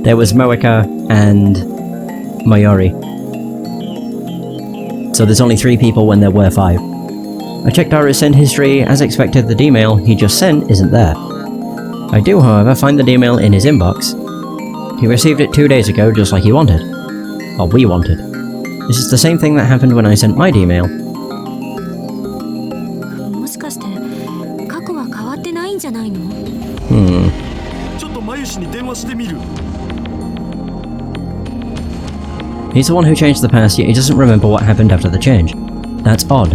There was Moeka and Mayuri. So there's only 3 people when there were 5. I checked Daru's send history. As expected, the D-mail he just sent isn't there. I do, however, find the D-mail in his inbox. He received it 2 days ago, just like he wanted. Or we wanted. This is the same thing that happened when I sent my D-mail. He's the one who changed the past, yet he doesn't remember what happened after the change. That's odd.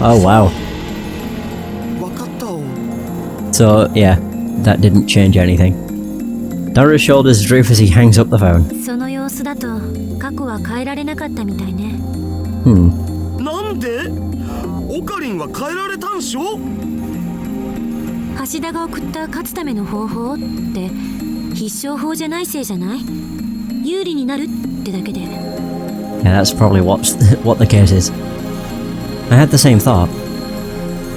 Oh wow. So yeah, that didn't change anything. Daru's shoulders droop as he hangs up the phone. Yeah, that's probably what the case is. I had the same thought.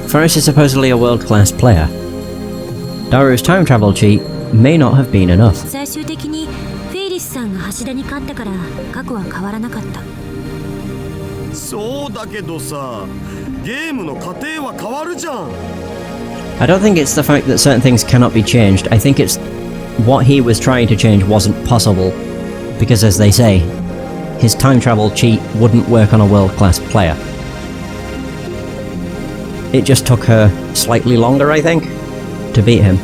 Forrest is supposedly a world-class player. Daru's time travel cheat may not have been enough. I don't think it's the fact that certain things cannot be changed. I think it's what he was trying to change wasn't possible. Because as they say, his time travel cheat wouldn't work on a world-class player. It just took her slightly longer, I think, to beat him.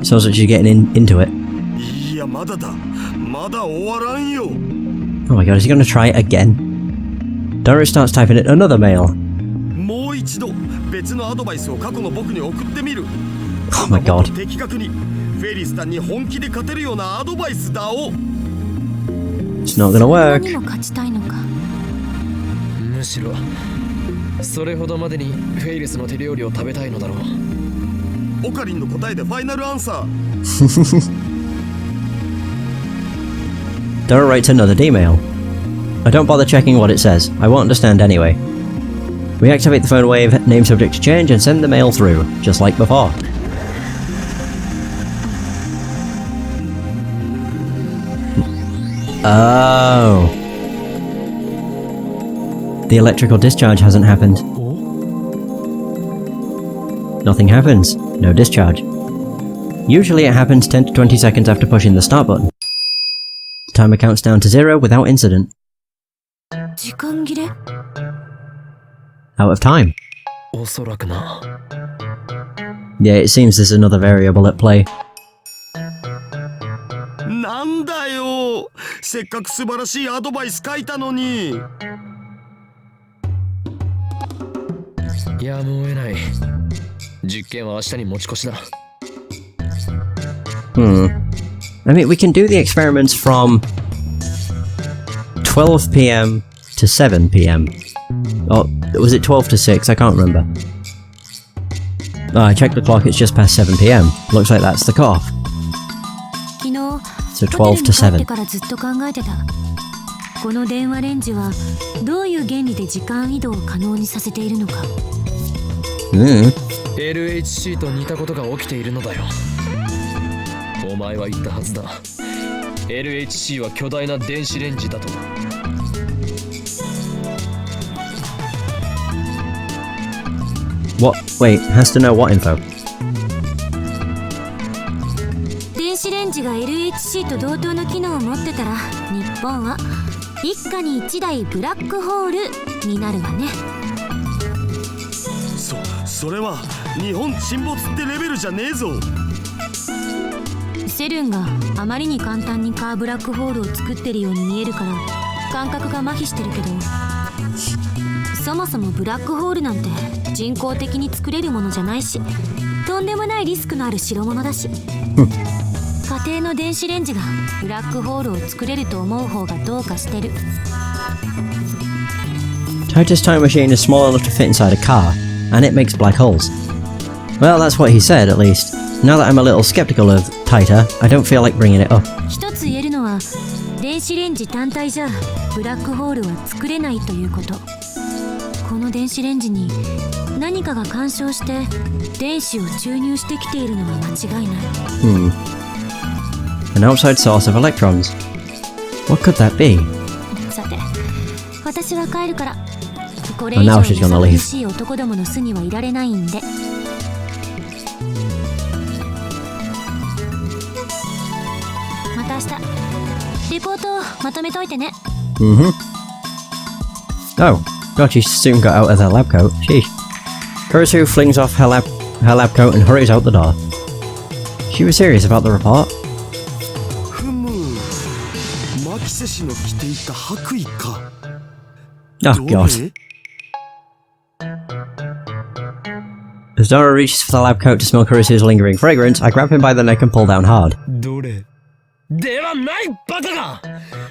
Sounds like she's getting into it. Oh my god, is he gonna try it again? Daru starts typing in another mail. Oh my god. It's not gonna work. Daru writes another D-mail. I don't bother checking what it says. I won't understand anyway. We activate the phone wave, name subject to change, and send the mail through, just like before. Oh. The electrical discharge hasn't happened. Nothing happens. No discharge. Usually it happens 10 to 20 seconds after pushing the start button. The timer counts down to 0 without incident. Out of time. Yeah, it seems there's another variable at play. I mean, we can do the experiments from 12 PM to 7 PM. Oh, was it 12 to 6? I can't remember. Oh, I checked the clock, it's just past 7 PM. Looks like that's the cutoff. So 12 to 7. LHC と似たことが起きているのだよ。お前は言ったはずだ。LHC は巨大な電子レンジだと。What? Wait, has to know what info? 電子レンジが LHC と同等の機能を持ってたら、日本は一家に一台ブラックホールになるわね。それは日本沈没ってレベルじゃねえぞ。セルンがあまりに簡単にカーブラックホールを作ってるように見えるから感覚が麻痺してるけど、そもそもブラックホールなんて人工的に作れるものじゃないし、とんでもないリスクのある代物だし、家庭の電子レンジがブラックホールを作れると思う方がどうかしてる。 Titus time machine is small enough to fit inside a car, and it makes black holes. Well, that's what he said, at least. Now that I'm a little skeptical of Tita, I don't feel like bringing it up. 一つ言えるのは、電子レンジ単体じゃブラックホールは作れないということ。この電子レンジに何かが干渉して電子を注入してきているのは間違いない。An outside source of electrons. What could that be? さて、私は帰るから。これ以上に寂しい男どもの巣にはいられないんで。また明日レポートをまとめといてね。Oh, God, she soon got out of her lab coat. Sheesh. Kurisu flings off her lab coat and hurries out the door. She was serious about the report. Oh, God. As Dora reaches for the lab coat to smell Kurisu's lingering fragrance, I grab him by the neck and pull down hard. ではないバカが、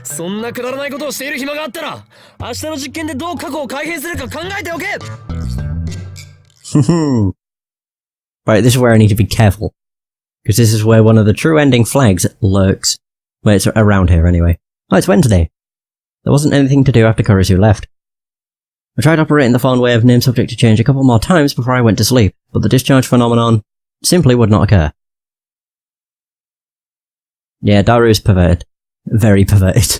そんなくだらないことをしている暇があったら明日の実験でどう過去を改変するか考えておけ。Right, this is where I need to be careful. Because this is where one of the true ending flags lurks. Well, it's around here anyway. Oh, it's Wednesday. There wasn't anything to do after Kurisu left. I tried operating the phone wave name subject to change a couple more times before I went to sleep, but the discharge phenomenon simply would not occur. Yeah, Daru's perverted. Very perverted.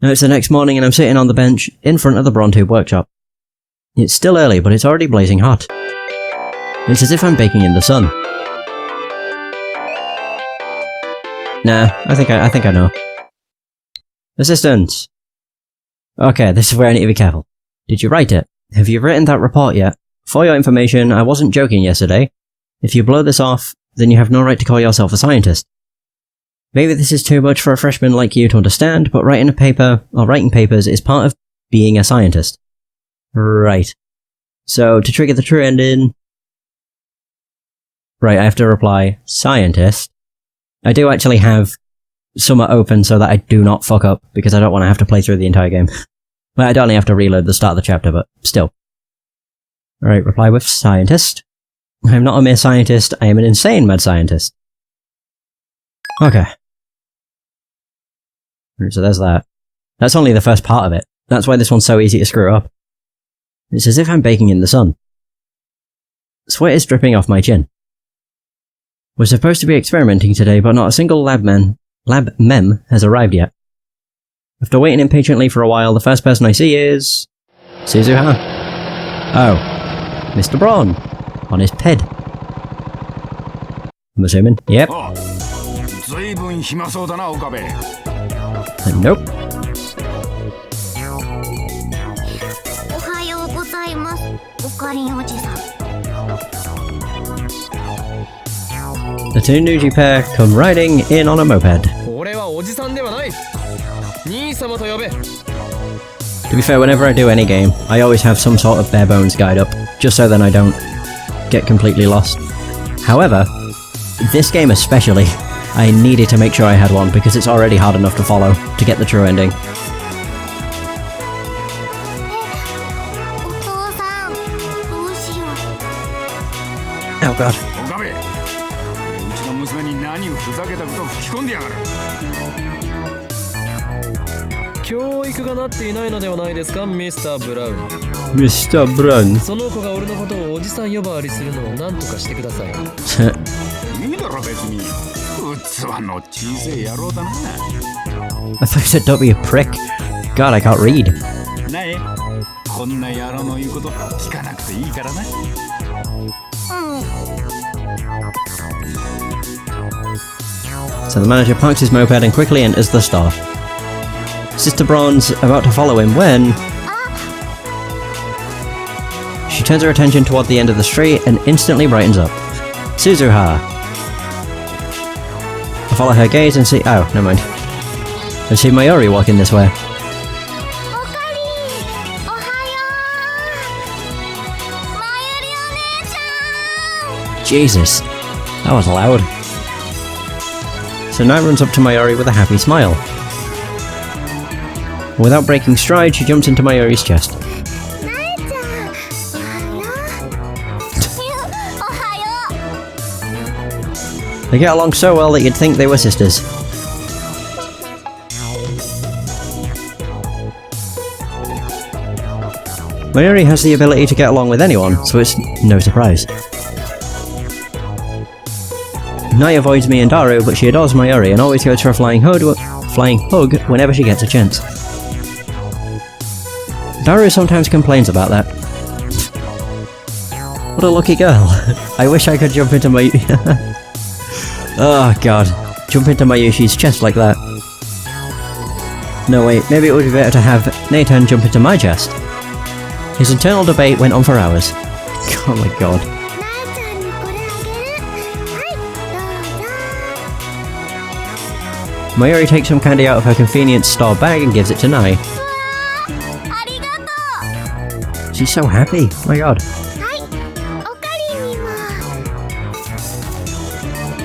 Now it's the next morning and I'm sitting on the bench in front of the Brontube workshop. It's still early, but it's already blazing hot. It's as if I'm baking in the sun. Nah, I think I know. Assistants! Okay, this is where I need to be careful. Did you write it? Have you written that report yet? For your information, I wasn't joking yesterday. If you blow this off, then you have no right to call yourself a scientist. Maybe this is too much for a freshman like you to understand, but writing a paper, or writing papers, is part of being a scientist. Right. So, to trigger the true ending... Right, I have to reply, scientist. I do actually have Summer open so that I do not fuck up, because I don't want to have to play through the entire game. Well, I'd only have to reload the start of the chapter, but still. Alright, reply with scientist. I'm not a mere scientist, I am an insane mad scientist. Okay. So there's that. That's only the first part of it. That's why this one's so easy to screw up. It's as if I'm baking in the sun. Sweat is dripping off my chin. We're supposed to be experimenting today, but not a single lab mem has arrived yet. After waiting impatiently for a while, the first person I see is... Suzuha. Oh. Mr. Braun. On his ped. I'm assuming. Yep. Nope. The two Nuji pair come riding in on a moped. To be fair, whenever I do any game, I always have some sort of bare bones guide up, just so then I don't get completely lost. However, this game especially, I needed to make sure I had one because it's already hard enough to follow to get the true ending. Oh god. Mr. Brown. I thought you said don't be a prick. God, I can't read. So the manager parks his moped and quickly enters the store. Sister Braun's about to follow him when... She turns her attention toward the end of the street and instantly brightens up. Suzuha! follow her gaze and see— oh, never mind. And see Mayuri walking this way. Jesus, that was loud. So Nai runs up to Mayuri with a happy smile. Without breaking stride, she jumps into Mayuri's chest. They get along so well that you'd think they were sisters. Mayuri has the ability to get along with anyone, so it's no surprise. Nai avoids me and Daru, but she adores Mayuri and always goes for a flying hug whenever she gets a chance. Daru sometimes complains about that. What a lucky girl. I wish I could jump into my... oh god. Jump into Mayushi's chest like that. No wait, maybe it would be better to have Nathan jump into my chest. His internal debate went on for hours. Oh my god. Mayuri takes some candy out of her convenience store bag and gives it to Nai. She's so happy. Oh my god.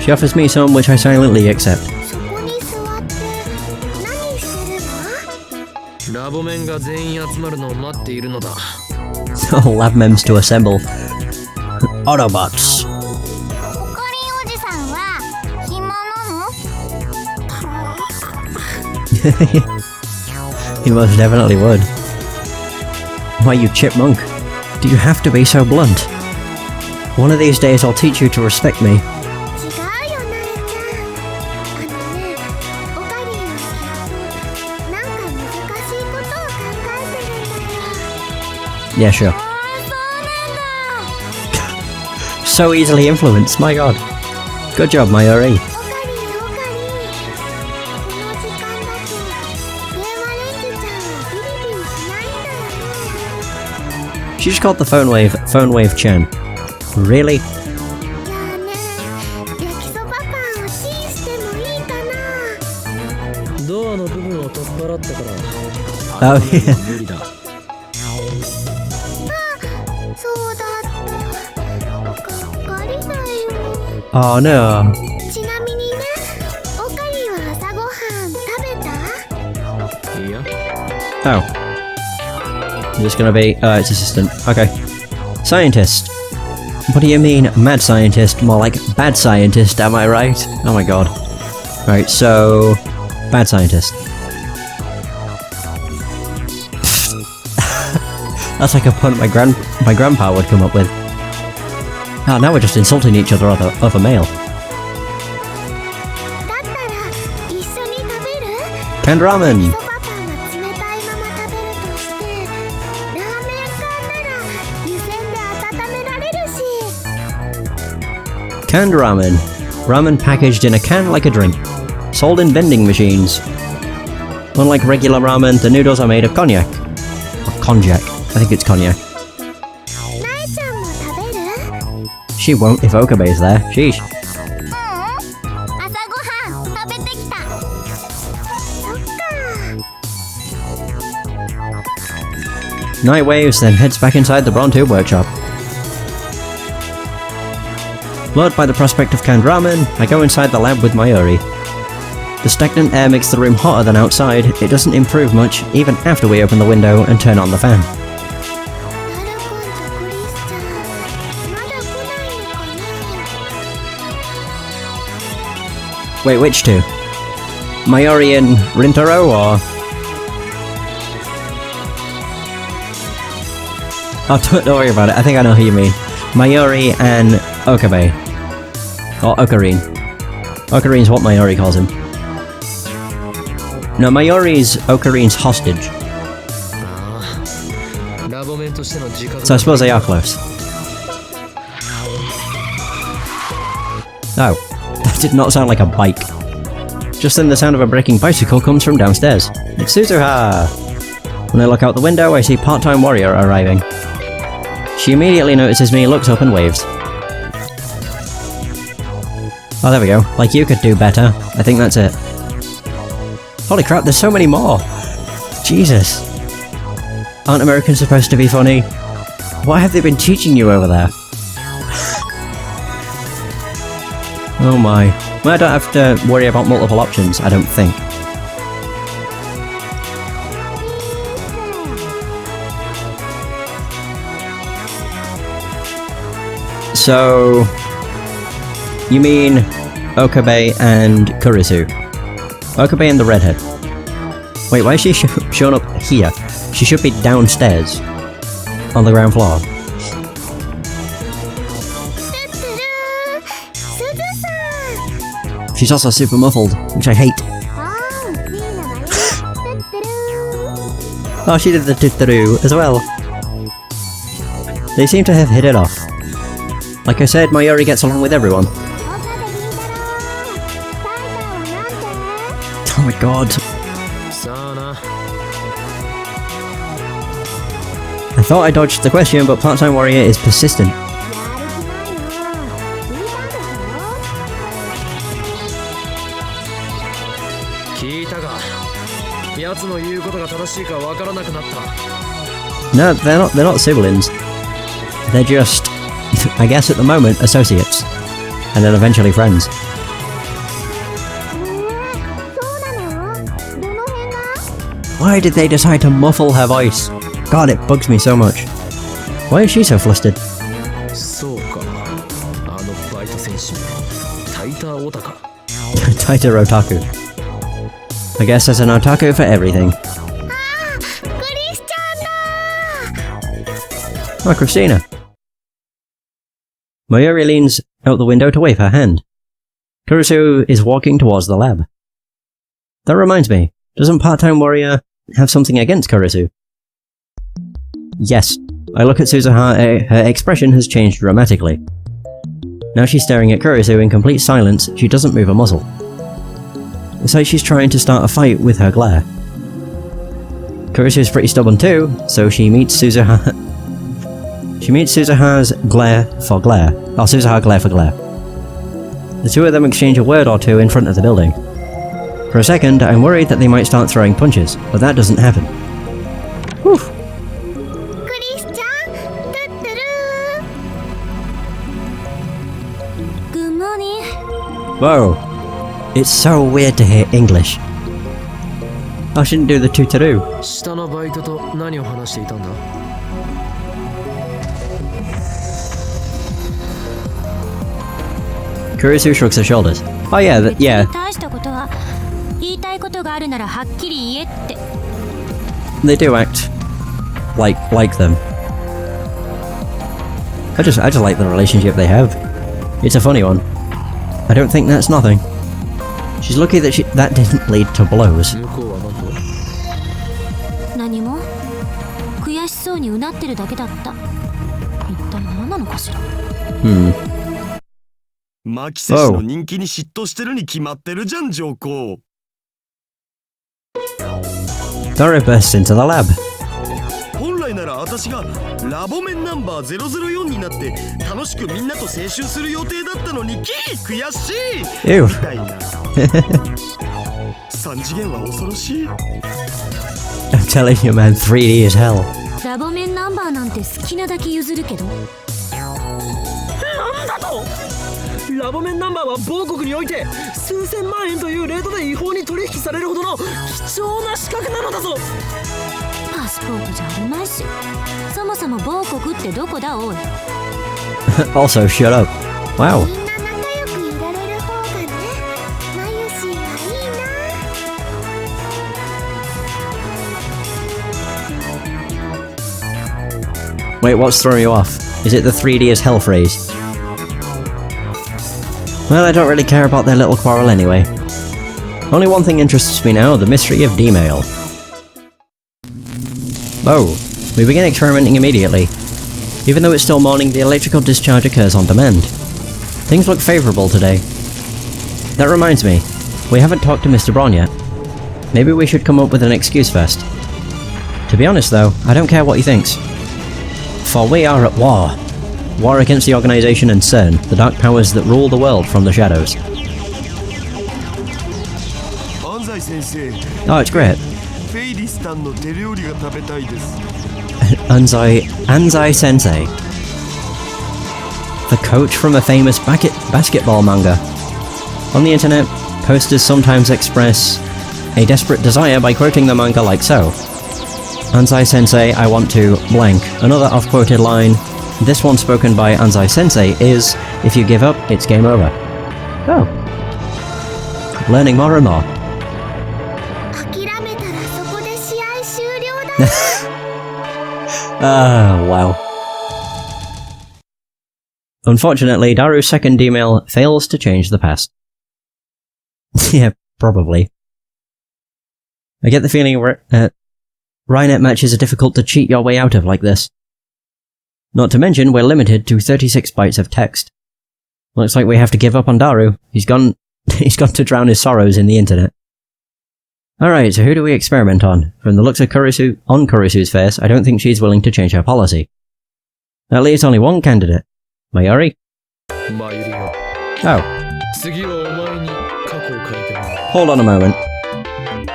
She offers me some, which I silently accept. Oh, lab mems to assemble. Autobots. He most definitely would. Why, you chipmunk? Do you have to be so blunt? One of these days I'll teach you to respect me. Yeah, sure. So easily influenced, my god. Good job, Mayuri. She just called the phone wave Chen. Really? Oh yeah. Oh no. Oh. You're just gonna be... it's assistant. Okay. Scientist. What do you mean, mad scientist? More like bad scientist, am I right? Oh my god. Right, so... bad scientist. That's like a pun my grandpa would come up with. Ah, now we're just insulting each other over mail. Canned ramen! Canned ramen. Ramen packaged in a can like a drink. Sold in vending machines. Unlike regular ramen, the noodles are made of cognac. Or konjac. I think it's cognac. She won't if Okabe's there. Sheesh. Night waves, then heads back inside the Brontube workshop. Lured by the prospect of canned ramen, I go inside the lab with Mayuri. The stagnant air makes the room hotter than outside. It doesn't improve much, even after we open the window and turn on the fan. Wait, which two? Mayuri and Rintaro, or...? Oh, don't worry about it, I think I know who you mean. Mayuri and Okabe. Or Ocarine. Okarine's what Mayuri calls him. No, Mayuri's Okarine's hostage. So I suppose they are close. Oh, that did not sound like a bike. Just then the sound of a braking bicycle comes from downstairs. It's Suzuha! When I look out the window, I see part-time warrior arriving. She immediately notices me, looks up and waves. Oh, there we go. Like you could do better. I think that's it. Holy crap, there's so many more! Jesus. Aren't Americans supposed to be funny? What have they been teaching you over there? Oh my. Well, I don't have to worry about multiple options, I don't think. So... you mean Okabe and Kurisu? Okabe and the redhead. Wait, why is she showing up here? She should be downstairs. On the ground floor. She's also super muffled, which I hate. Oh, she did the tuturu as well. They seem to have hit it off. Like I said, Mayuri gets along with everyone. Oh my god. I thought I dodged the question, but Part-Time Warrior is persistent. No, they're not siblings. They're just, I guess at the moment, associates. And then eventually friends. Why did they decide to muffle her voice? God, it bugs me so much. Why is she so flustered? Taita otaku. I guess there's an otaku for everything. Oh, Christina. Mayuri leans out the window to wave her hand. Kurisu is walking towards the lab. That reminds me, doesn't Part-Time Warrior have something against Kurisu? Yes. I look at Suzuha, her expression has changed dramatically. Now she's staring at Kurisu in complete silence, she doesn't move a muscle. It's like she's trying to start a fight with her glare. Kurisu's pretty stubborn too, so she meets Suzuha... she meets Suzuha's glare for glare. Oh, Suzuha glare for glare. The two of them exchange a word or two in front of the building. For a second, I'm worried that they might start throwing punches, but that doesn't happen. Whew. Good morning. Whoa. It's so weird to hear English. I shouldn't do the tuturu. Kurisu shrugs her shoulders. Oh yeah, yeah. They do act like them. I just like the relationship they have. It's a funny one. I don't think that's nothing. She's lucky that that didn't lead to blows. Oh. Dora bursts into the lab. Ew. I'm telling you, man, 3D is hell. Also, shut up. Wow. Wait, what's throwing you off? Is it the 3D is hell phrase? Well, I don't really care about their little quarrel anyway. Only one thing interests me now, the mystery of D-mail. Oh, we begin experimenting immediately. Even though it's still morning, the electrical discharge occurs on demand. Things look favourable today. That reminds me, we haven't talked to Mr. Braun yet. Maybe we should come up with an excuse first. To be honest though, I don't care what he thinks. For we are at war. War against the organisation and CERN, the dark powers that rule the world from the shadows. Oh, it's great. フェイリスタンの手料理が食べたいです。 Anzai Sensei. The coach from a famous basketball manga. On the internet, posters sometimes express a desperate desire by quoting the manga like so. Anzai Sensei, I want to blank. Another off-quoted line, this one spoken by Anzai Sensei, is, if you give up, it's game over. Oh. Learning more and more. 諦めたらそこで試合終了だ。Ah, wow. Unfortunately, Daru's second email fails to change the past. Yeah, probably. I get the feeling Rynet matches are difficult to cheat your way out of like this. Not to mention, we're limited to 36 bytes of text. Looks like we have to give up on Daru. He's gone to drown his sorrows in the internet. Alright, so who do we experiment on? From the looks of Kurisu's face, I don't think she's willing to change her policy. That leaves only one candidate. Mayuri? Oh. Hold on a moment.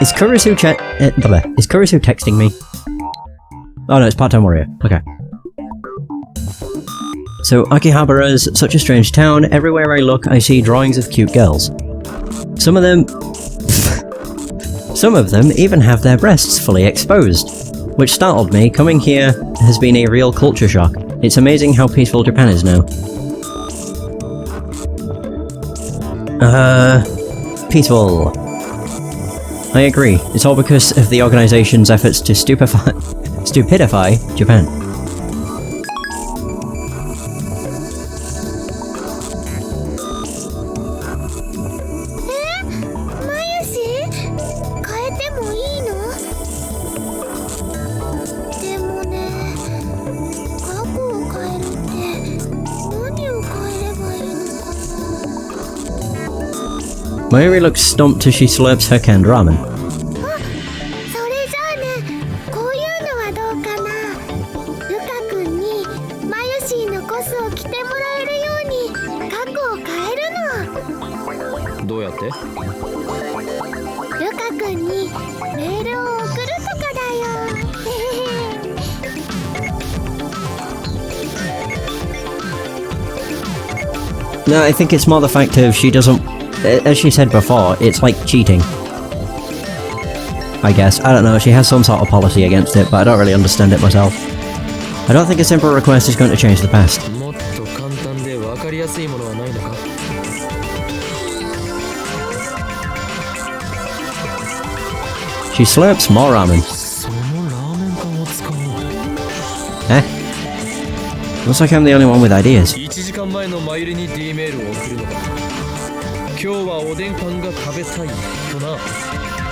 Is Kurisu texting me? Oh no, it's Part-Time Warrior. Okay. So, Akihabara's such a strange town. Everywhere I look, I see drawings of cute girls. Some of them even have their breasts fully exposed, which startled me. Coming here has been a real culture shock. It's amazing how peaceful Japan is now. Peaceful. I agree. It's all because of the organization's efforts to stupidify Japan. Mayuri looks stumped as she slurps her canned ramen. No, I think it's more the fact of she doesn't... As she said before, it's like cheating. I guess. I don't know, she has some sort of policy against it, but I don't really understand it myself. I don't think a simple request is going to change the past. She slurps more ramen. Eh? Looks like I'm the only one with ideas.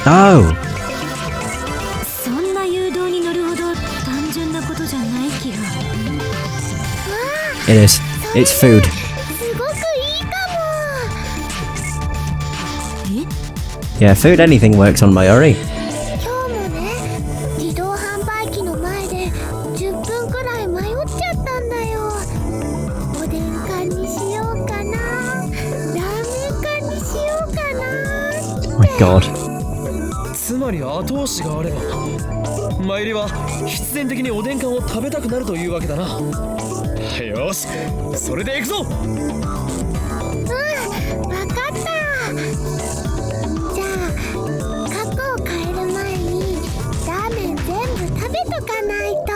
Oh! It is. It's food. Yeah, food anything works on Mayuri. Oh my god. つまり後押しがあればマユリは必然的におでん缶を食べたくなるというわけだな。よし、それで行くぞ。わかった。じゃあ過去を変える前にラーメン全部食べとかないと。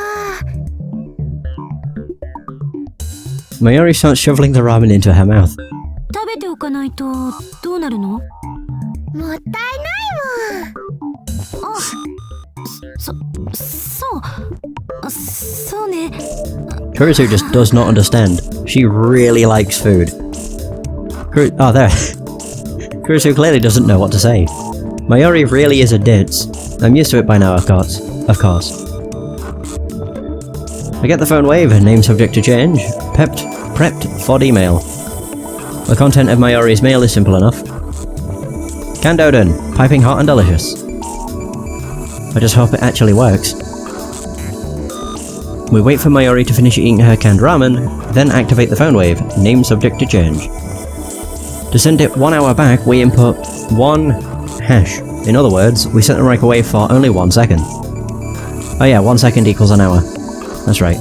Mayuri starts shoveling the ramen into her mouth. 食べておかないとどうなるの？もったいないもん。そうね。Kurisu just does not understand. She really likes food. Oh, there. Kurisu clearly doesn't know what to say. Mayuri really is a ditz. I'm used to it by now, of course. I get the phone wave, name subject to change. Prepped for email. The content of Mayuri's mail is simple enough. Canned Oden, piping hot and delicious. I just hope it actually works. We wait for Mayuri to finish eating her canned ramen, then activate the phone wave, name subject to change. To send it 1 hour back, we input 1 hash. In other words, we set the microwave for only 1 second. Oh yeah, 1 second equals an hour. That's right.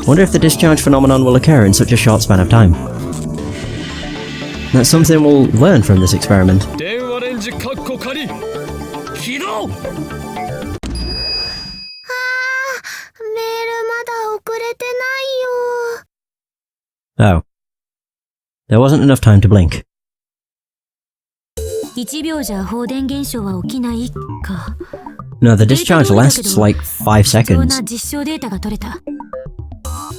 Wonder if the discharge phenomenon will occur in such a short span of time. That's something we'll learn from this experiment. 電話レンジカッコ仮起動。メールまだ送れてないよ。 Oh. There wasn't enough time to blink. 1秒じゃ放電現象は起きないか。 No, the discharge lasts like 5 貴重 seconds. な実証データが取れた。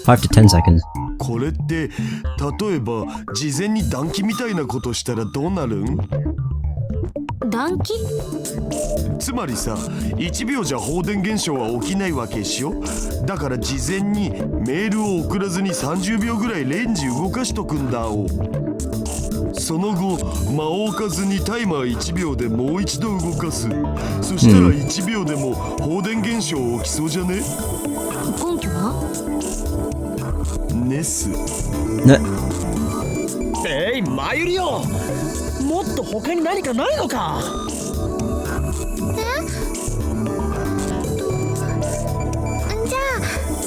5 to 10 seconds. これって例えば事前に暖気みたいなことしたらどうなるん？暖気？つまりさ、1秒じゃ放電現象は起きないわけでしょ。だから事前にメールを送らずに30秒ぐらいレンジ動かしとくんだお。その後間を置かずにタイマー1秒でもう一度動かす。そしたら1秒でも放電現象起きそうじゃね？根拠は？ネス。マユリオ、もっと他に何かないのか？じゃあ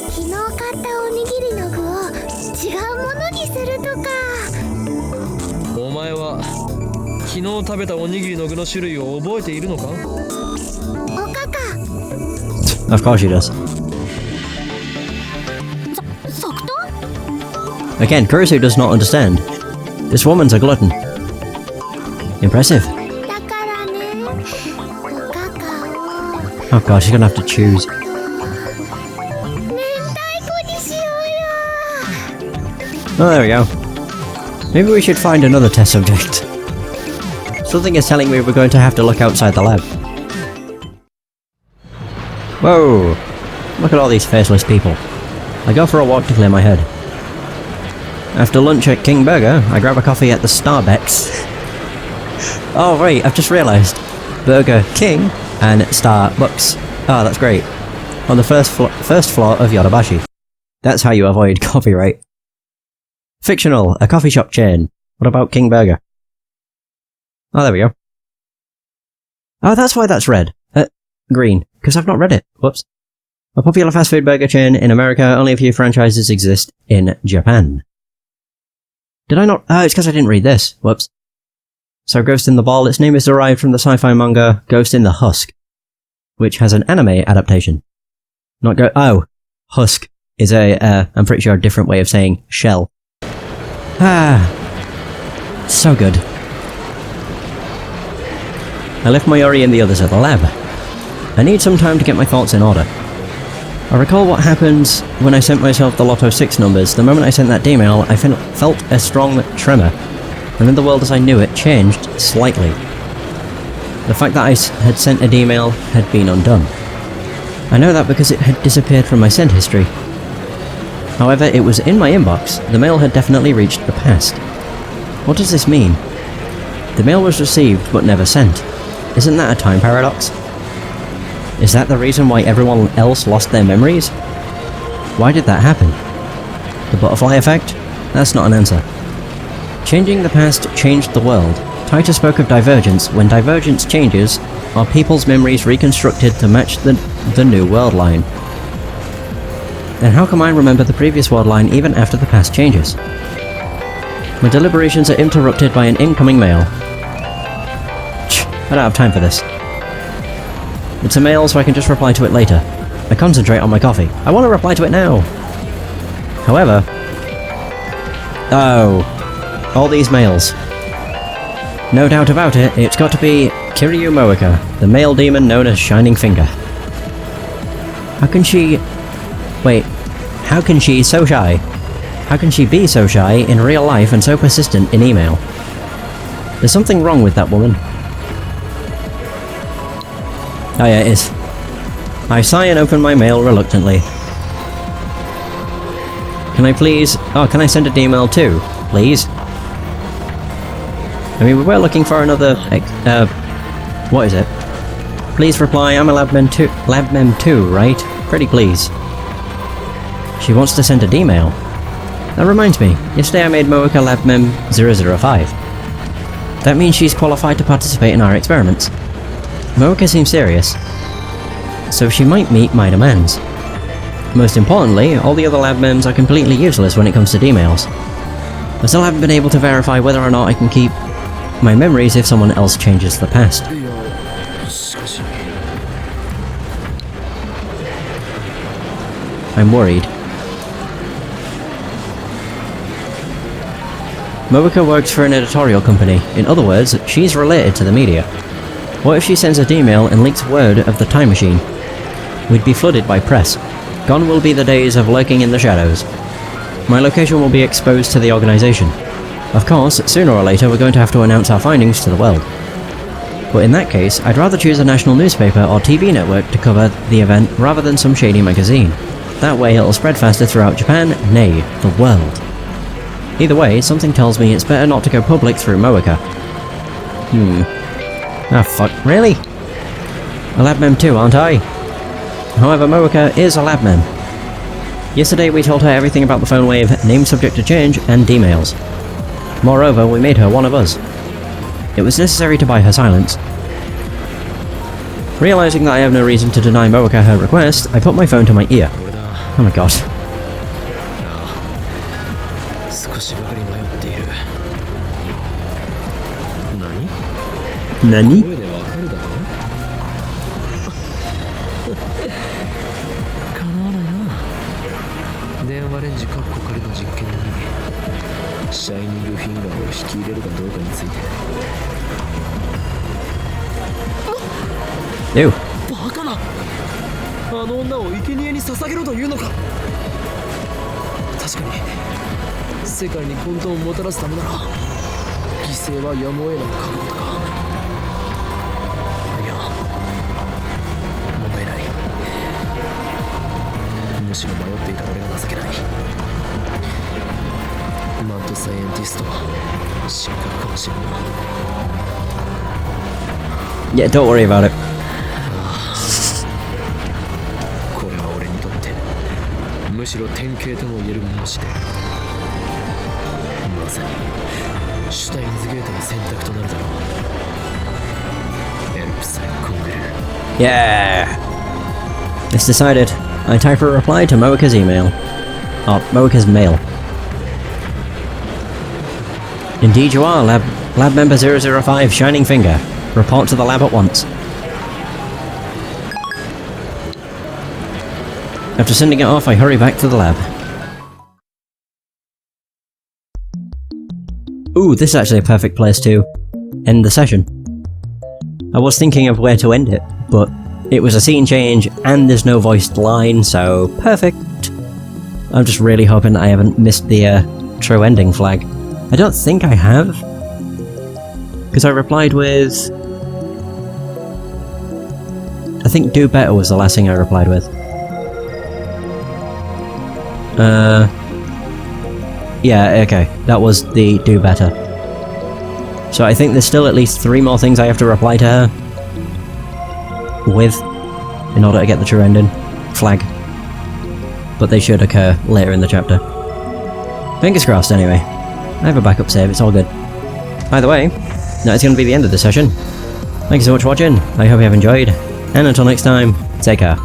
昨日買ったおにぎりの具を違うものにするとか。お前は昨日食べたおにぎりの具の種類を覚えているのか？おかか。 Of course she does. 即答？ Again, Kurusu does not understand. This woman's a glutton. Impressive. だからね、おかかを。 Oh god, she's gonna have to choose. 明太子にしようよ。 Oh, there we go. Maybe we should find another test subject. Something is telling me we're going to have to look outside the lab. Whoa! Look at all these faceless people. I go for a walk to clear my head. After lunch at King Burger, I grab a coffee at the Starbucks. Oh right, I've just realised. Burger King and Starbucks. Oh, that's great. On the first floor of Yodobashi. That's how you avoid copyright. Fictional, a coffee shop chain. What about King Burger? Oh, there we go. Oh, that's why that's red. Green, because I've not read it. Whoops. A popular fast food burger chain in America, only a few franchises exist in Japan. Did I not? Oh, it's because I didn't read this. Whoops. So Ghost in the Ball, its name is derived from the sci-fi manga Ghost in the Husk, which has an anime adaptation. Not oh, Husk is I'm pretty sure a different way of saying shell. Ah, so good. I left Mayuri and the others at the lab. I need some time to get my thoughts in order. I recall what happens when I sent myself the Lotto 6 numbers. The moment I sent that email, I felt a strong tremor, and then the world as I knew it changed slightly. The fact that I had sent an email had been undone. I know that because it had disappeared from my sent history. However, it was in my inbox. The mail had definitely reached the past. What does this mean? The mail was received but never sent. Isn't that a time paradox? Is that the reason why everyone else lost their memories? Why did that happen? The butterfly effect? That's not an answer. Changing the past changed the world. Taita spoke of divergence. When divergence changes, are people's memories reconstructed to match the new world line? Then how come I remember the previous world line even after the past changes? My deliberations are interrupted by an incoming mail. I don't have time for this. It's a mail, so I can just reply to it later. I concentrate on my coffee. I want to reply to it now! However... Oh. All these mails. No doubt about it, it's got to be Kiryu Moeka, the male demon known as Shining Finger. How can she... Wait. How can she so shy? How can she be so shy in real life and so persistent in email? There's something wrong with that woman. Oh yeah, it is. I sigh and open my mail reluctantly. Can I please... Oh, can I send an email too? Please? I mean, we were looking for another... what is it? Please reply, I'm a Labmem 2, right? Pretty please. She wants to send an email. That reminds me, yesterday I made Moeka Labmem 005. That means she's qualified to participate in our experiments. Moeka seems serious, so she might meet my demands. Most importantly, all the other lab members are completely useless when it comes to D-mails. I still haven't been able to verify whether or not I can keep my memories if someone else changes the past. いやしかし I'm worried. Moeka works for an editorial company. In other words, she's related to the media. What if she sends a D-mail and leaks word of the time machine? We'd be flooded by press. Gone will be the days of lurking in the shadows. My location will be exposed to the organization. Of course, sooner or later we're going to have to announce our findings to the world. But in that case, I'd rather choose a national newspaper or TV network to cover the event rather than some shady magazine. That way it'll spread faster throughout Japan, nay, the world. Either way, something tells me it's better not to go public through Moeka. Ah fuck, really? A lab mem too, aren't I? However, Moeka is a lab mem. Yesterday we told her everything about the phone wave, name subject to change, and D-mails. Moreover, we made her one of us. It was necessary to buy her silence. Realizing that I have no reason to deny Moeka her request, I put my phone to my ear. Oh my god. 少しばかり迷っている。Nani? 声でわかるだろ叶わないな。電話レンジカッコ仮の実験にシャイニングフィンガーを引き入れるかどうかについて。 Ew. バカな。あの女を生贄に捧げろというのか。確かに世界に混沌をもたらすためなら犠牲はやむを得ない覚悟だか。いや問題ない。むしろ迷っていた俺が情けない。マッドサイエンティスト失格かもしれんな。 Yeah, don't worry about it. これは俺にとってむしろ典型とも言えるもしで、まさにシュタインズゲートの選択となるだろう。エルプさえ込んでる。 Yeah! It's decided. I type a reply to Moeka's email. Oh, Moeka's mail. Indeed you are, Lab Member 005, Shining Finger. Report to the lab at once. After sending it off, I hurry back to the lab. Ooh, this is actually a perfect place to end the session. I was thinking of where to end it, but it was a scene change and there's no voiced line, so perfect. I'm just really hoping that I haven't missed the true ending flag. I don't think I have, because I replied with... I think do better was the last thing I replied with. Yeah, okay, that was the do better. So I think there's still at least 3 more things I have to reply to her with in order to get the true ending flag. But they should occur later in the chapter. Fingers crossed anyway. I have a backup save, it's all good. Either way, that is going to be the end of the session. Thank you so much for watching, I hope you have enjoyed, and until next time, take care.